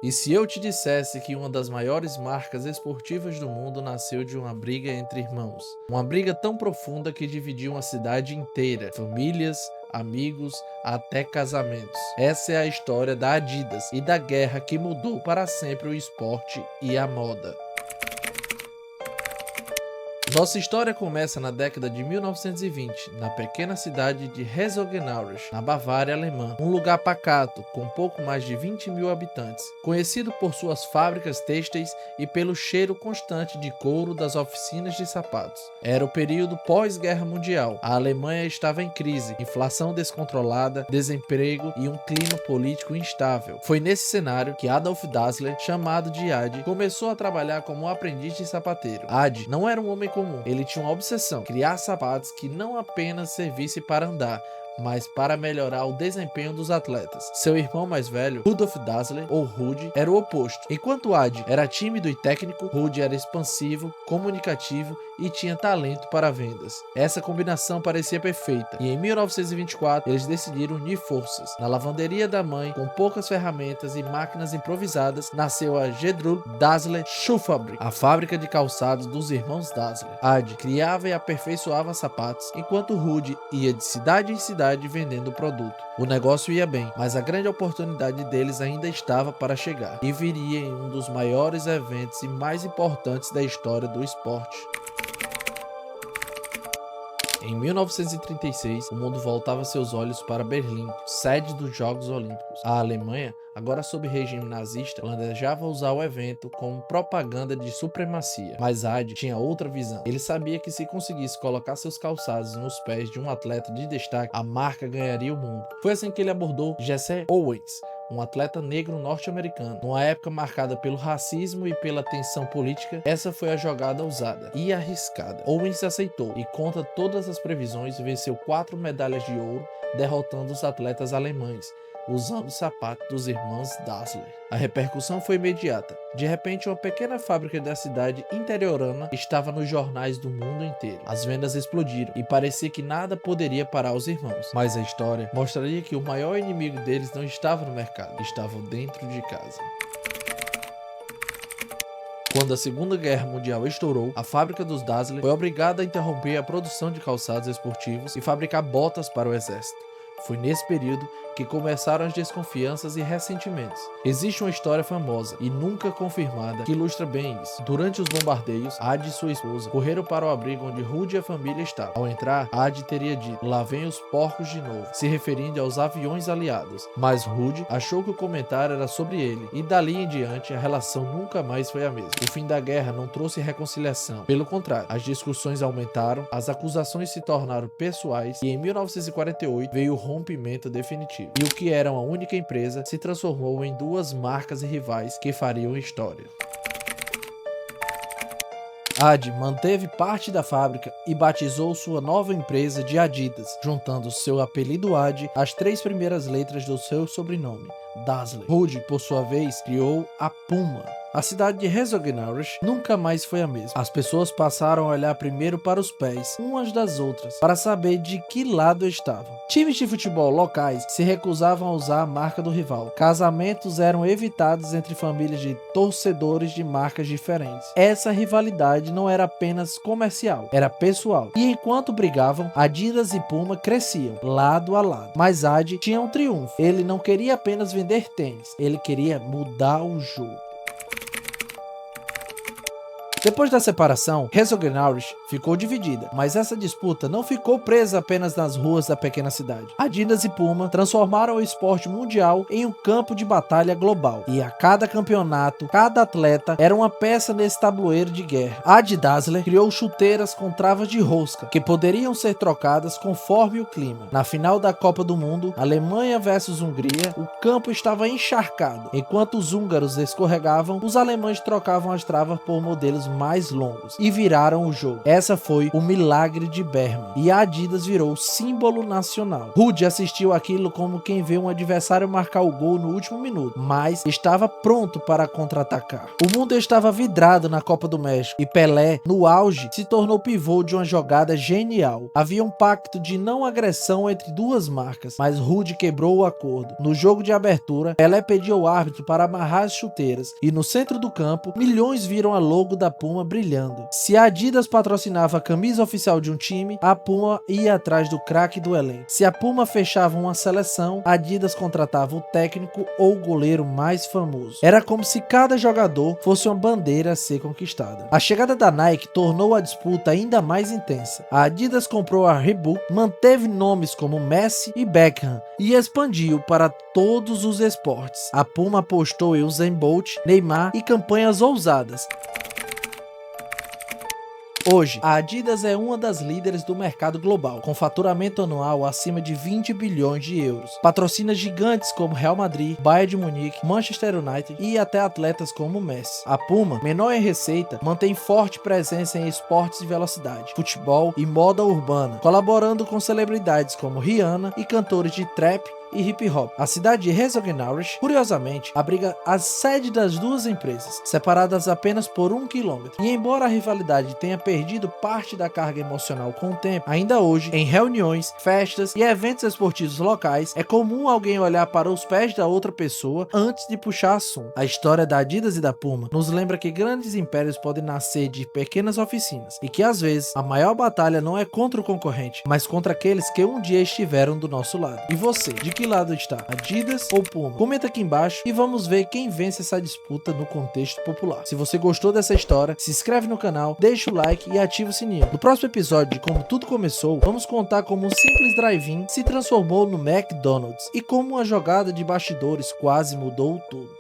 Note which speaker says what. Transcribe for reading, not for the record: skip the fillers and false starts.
Speaker 1: E se eu te dissesse que uma das maiores marcas esportivas do mundo nasceu de uma briga entre irmãos? Uma briga tão profunda que dividiu uma cidade inteira, famílias, amigos, até casamentos. Essa é a história da Adidas e da guerra que mudou para sempre o esporte e a moda. Nossa história começa na década de 1920, na pequena cidade de Herzogenaurach, na Bavária alemã, um lugar pacato, com pouco mais de 20 mil habitantes, conhecido por suas fábricas têxteis e pelo cheiro constante de couro das oficinas de sapatos. Era o período pós-guerra mundial, a Alemanha estava em crise, inflação descontrolada, desemprego e um clima político instável. Foi nesse cenário que Adolf Dassler, chamado de Adi, começou a trabalhar como aprendiz de sapateiro. Adi não era um homem comum, ele tinha uma obsessão: criar sapatos que não apenas servissem para andar, mas para melhorar o desempenho dos atletas. Seu irmão mais velho, Rudolf Dassler, ou Rudi, era o oposto. Enquanto Adi era tímido e técnico, Rudi era expansivo, comunicativo e tinha talento para vendas. Essa combinação parecia perfeita, e em 1924 eles decidiram unir forças. Na lavanderia da mãe, com poucas ferramentas e máquinas improvisadas, nasceu a Gertrude Dassler Schuhfabrik, a fábrica de calçados dos irmãos Dassler. Adi criava e aperfeiçoava sapatos, enquanto Rudi ia de cidade em cidade vendendo o produto. O negócio ia bem, mas a grande oportunidade deles ainda estava para chegar, e viria em um dos maiores eventos e mais importantes da história do esporte. Em 1936, o mundo voltava seus olhos para Berlim, sede dos Jogos Olímpicos. A Alemanha, agora sob regime nazista, planejava usar o evento como propaganda de supremacia. Mas Adi tinha outra visão. Ele sabia que se conseguisse colocar seus calçados nos pés de um atleta de destaque, a marca ganharia o mundo. Foi assim que ele abordou Jesse Owens, um atleta negro norte-americano. Numa época marcada pelo racismo e pela tensão política, essa foi a jogada ousada e arriscada. Owens aceitou e, contra todas as previsões, venceu 4 medalhas de ouro, derrotando os atletas alemães, usando o sapato dos irmãos Dassler. A repercussão foi imediata. De repente, uma pequena fábrica da cidade interiorana estava nos jornais do mundo inteiro. As vendas explodiram e parecia que nada poderia parar os irmãos. Mas a história mostraria que o maior inimigo deles não estava no mercado, estava dentro de casa. Quando a Segunda Guerra Mundial estourou, a fábrica dos Dassler foi obrigada a interromper a produção de calçados esportivos e fabricar botas para o exército. Foi nesse período que começaram as desconfianças e ressentimentos. Existe uma história famosa e nunca confirmada que ilustra bem isso. Durante os bombardeios, Adi e sua esposa correram para o abrigo onde Rudi e a família estavam. Ao entrar, Adi teria dito: "Lá vem os porcos de novo", se referindo aos aviões aliados. Mas Rudi achou que o comentário era sobre ele, e dali em diante a relação nunca mais foi a mesma. O fim da guerra não trouxe reconciliação. Pelo contrário, as discussões aumentaram, as acusações se tornaram pessoais e em 1948 veio o rompimento definitivo. E o que era uma única empresa se transformou em 2 marcas rivais que fariam história. Adi manteve parte da fábrica e batizou sua nova empresa de Adidas, juntando seu apelido Adi às 3 primeiras letras do seu sobrenome, Dassler. Rudi, por sua vez, criou a Puma. A cidade de Herzogenaurach nunca mais foi a mesma. As pessoas passaram a olhar primeiro para os pés, umas das outras, para saber de que lado estavam. Times de futebol locais se recusavam a usar a marca do rival. Casamentos eram evitados entre famílias de torcedores de marcas diferentes. Essa rivalidade não era apenas comercial, era pessoal. E enquanto brigavam, Adidas e Puma cresciam, lado a lado. Mas Adi tinha um triunfo. Ele não queria apenas vender tênis, ele queria mudar o jogo. Depois da separação, Herzogenaurach ficou dividida, mas essa disputa não ficou presa apenas nas ruas da pequena cidade. Adidas e Puma transformaram o esporte mundial em um campo de batalha global, e a cada campeonato, cada atleta era uma peça nesse tabuleiro de guerra. Adi Dassler criou chuteiras com travas de rosca, que poderiam ser trocadas conforme o clima. Na final da Copa do Mundo, Alemanha versus Hungria, o campo estava encharcado. Enquanto os húngaros escorregavam, os alemães trocavam as travas por modelos mais longos e viraram o jogo. Essa foi o milagre de Berman e a Adidas virou símbolo nacional. Ruud assistiu aquilo como quem vê um adversário marcar o gol no último minuto, mas estava pronto para contra-atacar. O mundo estava vidrado na Copa do México e Pelé, no auge, se tornou pivô de uma jogada genial. Havia um pacto de não agressão entre duas marcas, mas Ruud quebrou o acordo. No jogo de abertura, Pelé pediu ao árbitro para amarrar as chuteiras e no centro do campo, milhões viram a logo da Puma brilhando. Se a Adidas patrocinava a camisa oficial de um time, a Puma ia atrás do craque do elenco. Se a Puma fechava uma seleção, a Adidas contratava o técnico ou o goleiro mais famoso. Era como se cada jogador fosse uma bandeira a ser conquistada. A chegada da Nike tornou a disputa ainda mais intensa. A Adidas comprou a Reebok, manteve nomes como Messi e Beckham e expandiu para todos os esportes. A Puma apostou em Usain Bolt, Neymar e campanhas ousadas. Hoje, a Adidas é uma das líderes do mercado global, com faturamento anual acima de 20 bilhões de euros. Patrocina gigantes como Real Madrid, Bayern de Munique, Manchester United e até atletas como Messi. A Puma, menor em receita, mantém forte presença em esportes de velocidade, futebol e moda urbana, colaborando com celebridades como Rihanna e cantores de trap e hip hop. A cidade de Herzogenaurach, curiosamente, abriga a sede das duas empresas, separadas apenas por 1 quilômetro. E embora a rivalidade tenha perdido parte da carga emocional com o tempo, ainda hoje, em reuniões, festas e eventos esportivos locais, é comum alguém olhar para os pés da outra pessoa antes de puxar assunto. A história da Adidas e da Puma nos lembra que grandes impérios podem nascer de pequenas oficinas e que às vezes a maior batalha não é contra o concorrente, mas contra aqueles que um dia estiveram do nosso lado. E você, de que lado está? Adidas ou Puma? Comenta aqui embaixo e vamos ver quem vence essa disputa no contexto popular. Se você gostou dessa história, se inscreve no canal, deixa o like e ativa o sininho. No próximo episódio de Como Tudo Começou, vamos contar como um simples drive-in se transformou no McDonald's e como uma jogada de bastidores quase mudou tudo.